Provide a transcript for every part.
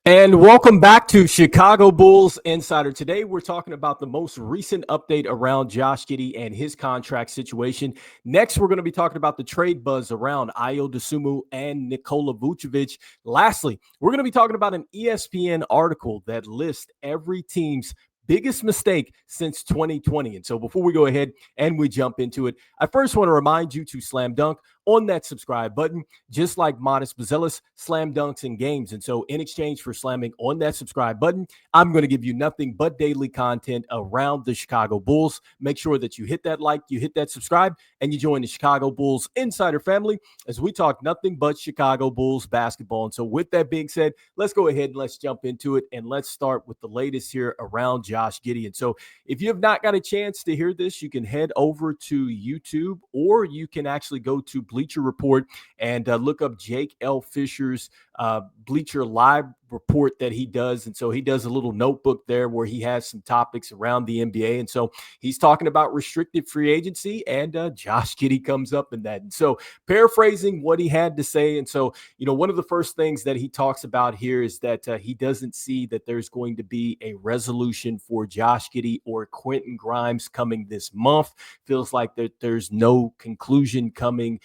And welcome back to Chicago Bulls Insider. Today, we're talking about the most recent update around Josh Giddey and his contract situation. Next, we're going to be talking about the trade buzz around Ayo Dosunmu and Nikola Vucevic. Lastly, we're going to be talking about an ESPN article that lists every team's biggest mistake since 2020. And so before we go ahead and we jump into it, I first want to remind you to slam dunk on that subscribe button, just like Modest Bazelis slam dunks in games. And so in exchange for slamming on that subscribe button, I'm going to give you nothing but daily content around the Chicago Bulls. Make sure that you hit that like, you hit that subscribe, and you join the Chicago Bulls Insider family as we talk nothing but Chicago Bulls basketball. And so with that being said, let's go ahead and let's jump into it. And let's start with the latest here around Josh Giddey. And so if you have not got a chance to hear this, you can head over to YouTube, or you can actually go to Bleacher Report and look up Jake L. Fischer's Bleacher Live report that he does. And so he does a little notebook there where he has some topics around the NBA. And so he's talking about restricted free agency, and Josh Giddey comes up in that. And so paraphrasing what he had to say. And so, one of the first things that he talks about here is that he doesn't see that there's going to be a resolution for Josh Giddey or Quentin Grimes coming this month. Feels like that there's no conclusion coming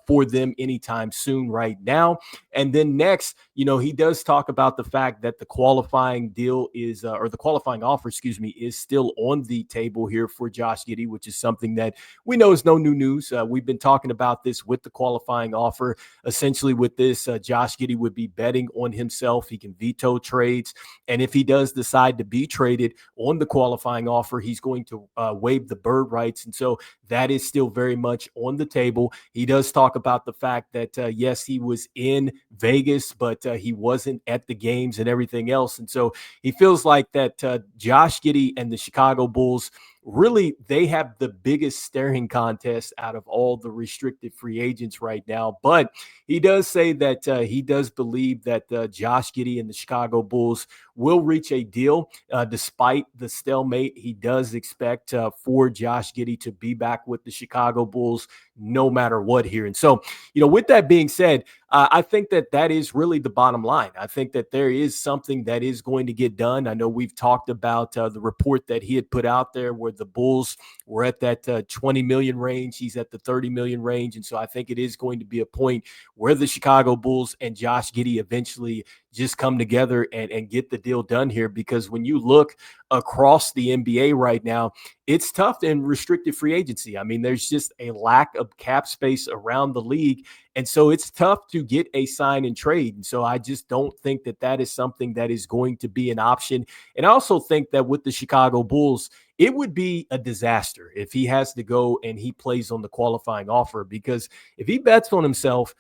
for them anytime soon right now. And then next, he does talk about the fact that the qualifying deal is, or the qualifying offer, is still on the table here for Josh Giddey, which is something that we know is no new news. We've been talking about this with the qualifying offer. Essentially with this, Josh Giddey would be betting on himself. He can veto trades. And if he does decide to be traded on the qualifying offer, he's going to waive the bird rights. And so that is still very much on the table. He does talk about the fact that, yes, he was in Vegas, but he wasn't at the games and everything else. And so he feels like that Josh Giddey and the Chicago Bulls, really, they have the biggest staring contest out of all the restricted free agents right now. But he does say that he does believe that Josh Giddey and the Chicago Bulls will reach a deal despite the stalemate. He does expect for Josh Giddey to be back with the Chicago Bulls no matter what here. And so, with that being said, I think that is really the bottom line. I think that there is something that is going to get done. I know we've talked about the report that he had put out there where the Bulls were at that 20 million range. He's at the 30 million range. And so I think it is going to be a point where the Chicago Bulls and Josh Giddey eventually just come together and get the deal done here. Because when you look across the NBA right now, it's tough in restricted free agency. I mean, there's just a lack of cap space around the league. And so it's tough to get a sign and trade. And so I just don't think that is something that is going to be an option. And I also think that with the Chicago Bulls, it would be a disaster if he has to go and he plays on the qualifying offer, because if he bets on himself,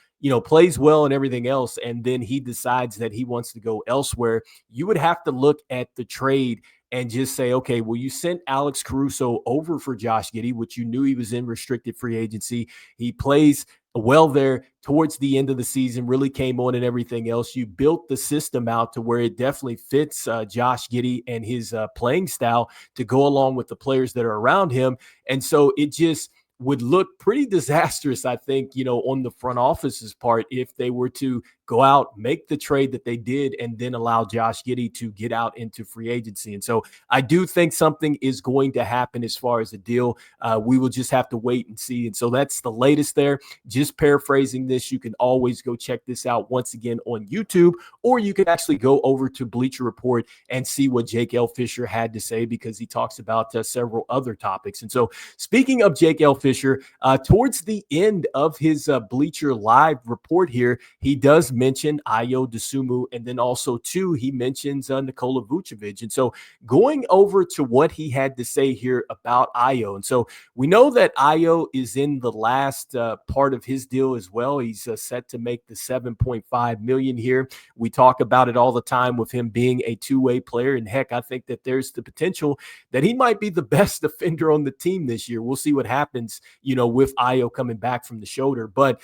plays well and everything else, and then he decides that he wants to go elsewhere, you would have to look at the trade and just say, okay, well, you sent Alex Caruso over for Josh Giddey, which you knew he was in restricted free agency. He plays well there towards the end of the season, really came on and everything else. You built the system out to where it definitely fits Josh Giddey and his playing style to go along with the players that are around him. And so it just would look pretty disastrous, I think, on the front office's part if they were to go out, make the trade that they did, and then allow Josh Giddey to get out into free agency. And so I do think something is going to happen as far as a deal. We will just have to wait and see. And so that's the latest there. Just paraphrasing this, you can always go check this out once again on YouTube, or you can actually go over to Bleacher Report and see what Jake L. Fischer had to say, because he talks about several other topics. And so speaking of Jake L. Fischer, towards the end of his Bleacher Live report here, he does mention Ayo Dosunmu, and then also too he mentions Nikola Vucevic. And so going over to what he had to say here about Ayo, and so we know that Ayo is in the last part of his deal as well. He's set to make the $7.5 million here. We talk about it all the time with him being a two-way player, and heck, I think that there's the potential that he might be the best defender on the team this year. We'll see what happens, with Ayo coming back from the shoulder. But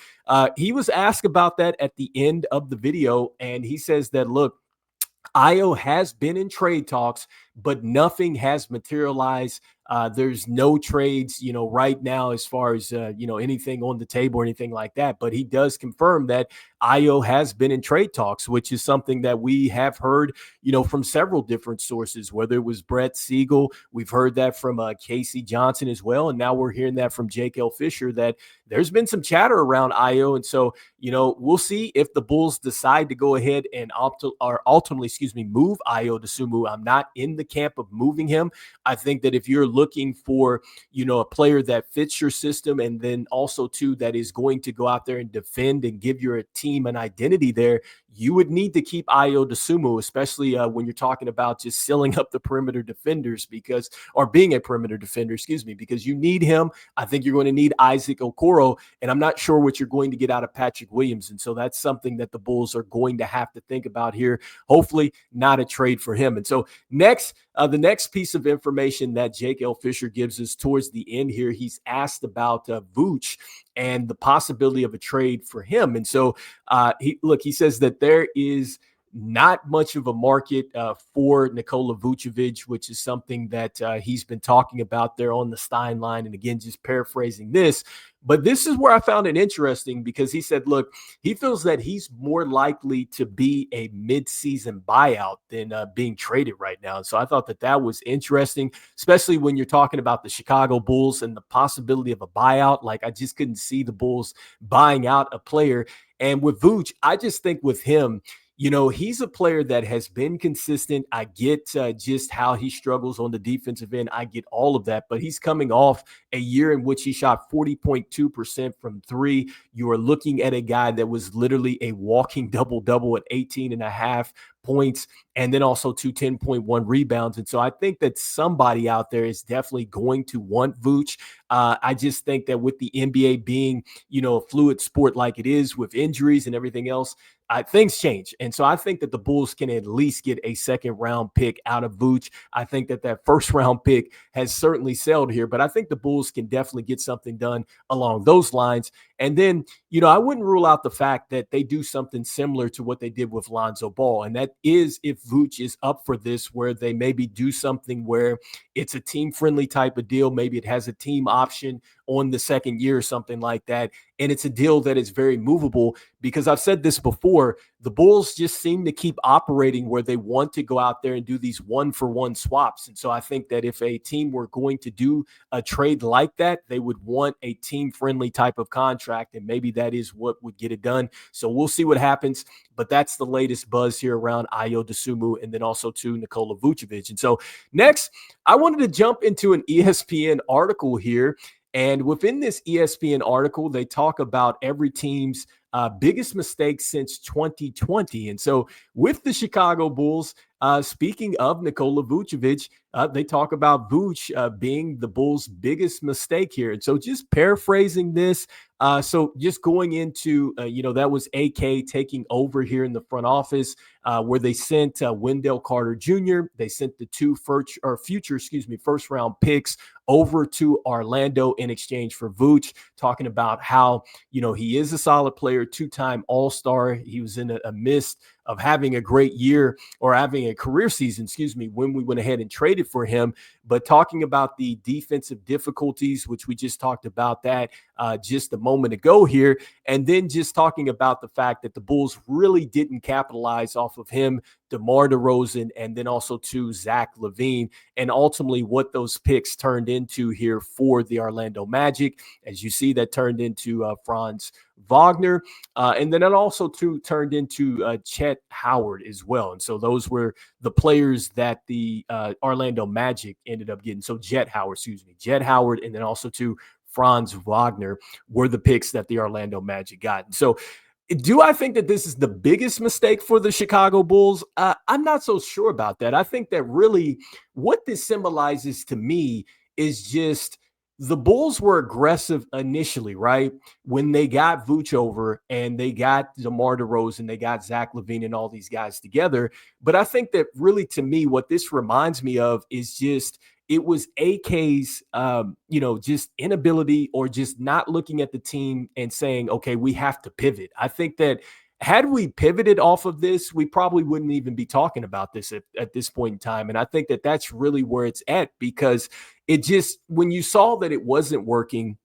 he was asked about that at the end of the video, and he says that, look, Ayo has been in trade talks, but nothing has materialized. There's no trades, right now as far as, anything on the table or anything like that. But he does confirm that Ayo has been in trade talks, which is something that we have heard, from several different sources, whether it was Brett Siegel. We've heard that from Casey Johnson as well. And now we're hearing that from Jake Fischer that there's been some chatter around Ayo. And so, we'll see if the Bulls decide to go ahead and ultimately, move Ayo Dosunmu. I'm not in the camp of moving him. I think that if you're looking for, a player that fits your system, and then also too, that is going to go out there and defend and give your team an identity there, you would need to keep Ayo Dosunmu, especially when you're talking about just sealing up the perimeter defenders or being a perimeter defender, because you need him. I think you're going to need Isaac Okoro, and I'm not sure what you're going to get out of Patrick Williams. And so that's something that the Bulls are going to have to think about here. Hopefully not a trade for him. And so the next piece of information that Jake Fischer gives us towards the end here, he's asked about Vooch and the possibility of a trade for him. And so he says that there is not much of a market for Nikola Vucevic, which is something that he's been talking about there on the Stein line. And again, just paraphrasing this, but this is where I found it interesting, because he said, look, he feels that he's more likely to be a midseason buyout than being traded right now. So I thought that was interesting, especially when you're talking about the Chicago Bulls and the possibility of a buyout. Like, I just couldn't see the Bulls buying out a player. And with Vooch, I just think with him, he's a player that has been consistent. I get just how he struggles on the defensive end. I get all of that, but he's coming off a year in which he shot 40.2% from three. You are looking at a guy that was literally a walking double-double at 18.5 points, and then also 10.1 rebounds. And so I think that somebody out there is definitely going to want Vooch. I just think that with the NBA being, a fluid sport like it is, with injuries and everything else, things change. And so I think that the Bulls can at least get a second-round pick out of Vooch. I think that first-round pick has certainly sailed here, but I think the Bulls can definitely get something done along those lines. And then, I wouldn't rule out the fact that they do something similar to what they did with Lonzo Ball. And that is if Vooch is up for this, where they maybe do something where it's a team-friendly type of deal. Maybe it has a team option on the second year or something like that. And it's a deal that is very movable, because I've said this before, the Bulls just seem to keep operating where they want to go out there and do these one-for-one swaps. And so I think that if a team were going to do a trade like that, they would want a team-friendly type of contract, and maybe that is what would get it done. So we'll see what happens, but that's the latest buzz here around Ayo Dosunmu, and then also to Nikola Vucevic. And so next, I wanted to jump into an ESPN article here. And within this ESPN article, they talk about every team's biggest mistake since 2020. And so with the Chicago Bulls, speaking of Nikola Vucevic, they talk about Vooch being the Bulls' biggest mistake here. And so just paraphrasing this, so just going into, that was AK taking over here in the front office, where they sent Wendell Carter Jr. They sent the two future first-round picks over to Orlando in exchange for Vooch, talking about how, he is a solid player, two-time All-Star. He was in a mist of having a great year, or having a career season, when we went ahead and traded for him. But talking about the defensive difficulties, which we just talked about that just a moment ago here, and then just talking about the fact that the Bulls really didn't capitalize off of him, DeMar DeRozan, and then also to Zach LaVine, and ultimately what those picks turned into here for the Orlando Magic. As you see, that turned into Franz Wagner, and then it also turned into Chet Howard as well. And so those were the players that the Orlando Magic ended up getting. So Jet Howard, and then also to Franz Wagner were the picks that the Orlando Magic got. And so do I think that this is the biggest mistake for the Chicago Bulls? I'm not so sure about that. I think that really what this symbolizes to me is just the Bulls were aggressive initially, right? When they got Vooch over and they got DeMar DeRozan, they got Zach LaVine and all these guys together. But I think that really, to me, what this reminds me of is just it was AK's, just inability, or just not looking at the team and saying, okay, we have to pivot. I think that Had we pivoted off of this, we probably wouldn't even be talking about this at this point in time. And I think that that's really where it's at, because it just, when you saw that it wasn't working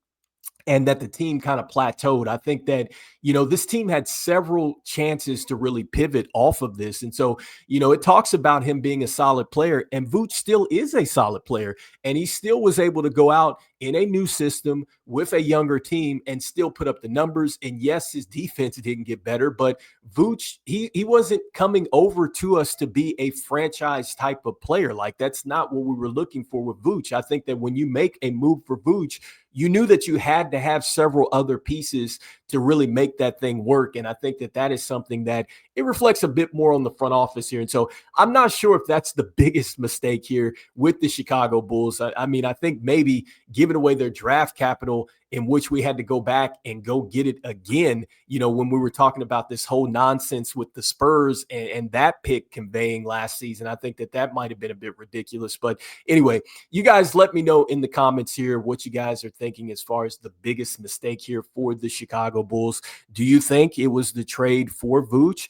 and that the team kind of plateaued, I think that, this team had several chances to really pivot off of this. And so, it talks about him being a solid player, and Vooch still is a solid player. And he still was able to go out in a new system with a younger team and still put up the numbers. And yes, his defense didn't get better, but Vooch, he wasn't coming over to us to be a franchise type of player. Like, that's not what we were looking for with Vooch. I think that when you make a move for Vooch, you knew that you had to have several other pieces to really make that thing work. And I think that that is something that it reflects a bit more on the front office here. And so I'm not sure if that's the biggest mistake here with the Chicago Bulls. I mean, I think maybe giving away their draft capital, in which we had to go back and go get it again, when we were talking about this whole nonsense with the Spurs and that pick conveying last season. I think that that might have been a bit ridiculous. But anyway, you guys let me know in the comments here what you guys are thinking as far as the biggest mistake here for the Chicago Bulls. Do you think it was the trade for Vooch?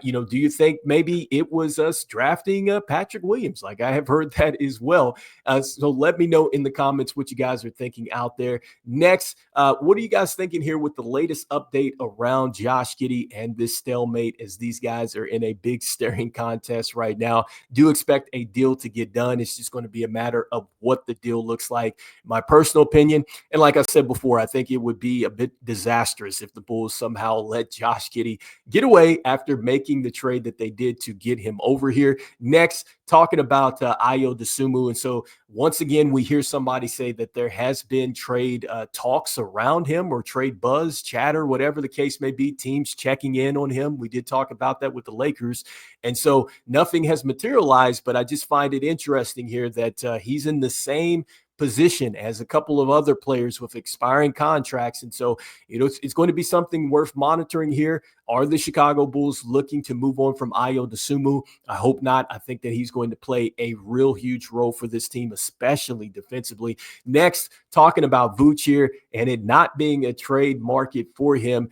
Do you think maybe it was us drafting Patrick Williams? Like, I have heard that as well. So let me know in the comments what you guys are thinking out there. Next, what are you guys thinking here with the latest update around Josh Giddey and this stalemate, as these guys are in a big staring contest right now? Do expect a deal to get done. It's just going to be a matter of what the deal looks like. My personal opinion, and like I said before, I think it would be a bit disastrous if the Bulls somehow let Josh Giddey get away after making the trade that they did to get him over here. Next, talking about Ayo Dosunmu. And so once again, we hear somebody say that there has been trade talks around him, or trade buzz, chatter, whatever the case may be, teams checking in on him. We did talk about that with the Lakers. And so nothing has materialized, but I just find it interesting here that he's in the same position as a couple of other players with expiring contracts. And so, it's going to be something worth monitoring here. Are the Chicago Bulls looking to move on from Ayo Dosunmu? I hope not. I think that he's going to play a real huge role for this team, especially defensively. Next, talking about Vooch here and it not being a trade market for him.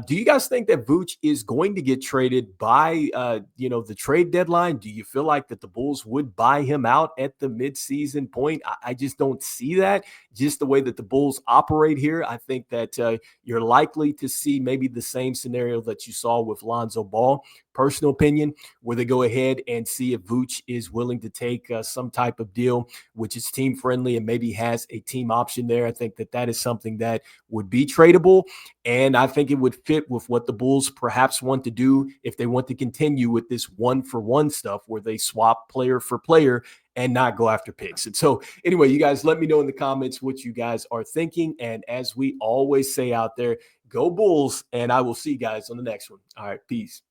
Do you guys think that Vooch is going to get traded by, the trade deadline? Do you feel like that the Bulls would buy him out at the midseason point? I just don't see that. Just the way that the Bulls operate here, I think that you're likely to see maybe the same scenario that you saw with Lonzo Ball. Personal opinion, where they go ahead and see if Vooch is willing to take some type of deal which is team friendly and maybe has a team option there. I think that that is something that would be tradable. And I think it would fit with what the Bulls perhaps want to do if they want to continue with this 1-for-1 stuff where they swap player for player and not go after picks. And so anyway, you guys let me know in the comments what you guys are thinking. And as we always say out there, go Bulls, and I will see you guys on the next one. All right, peace.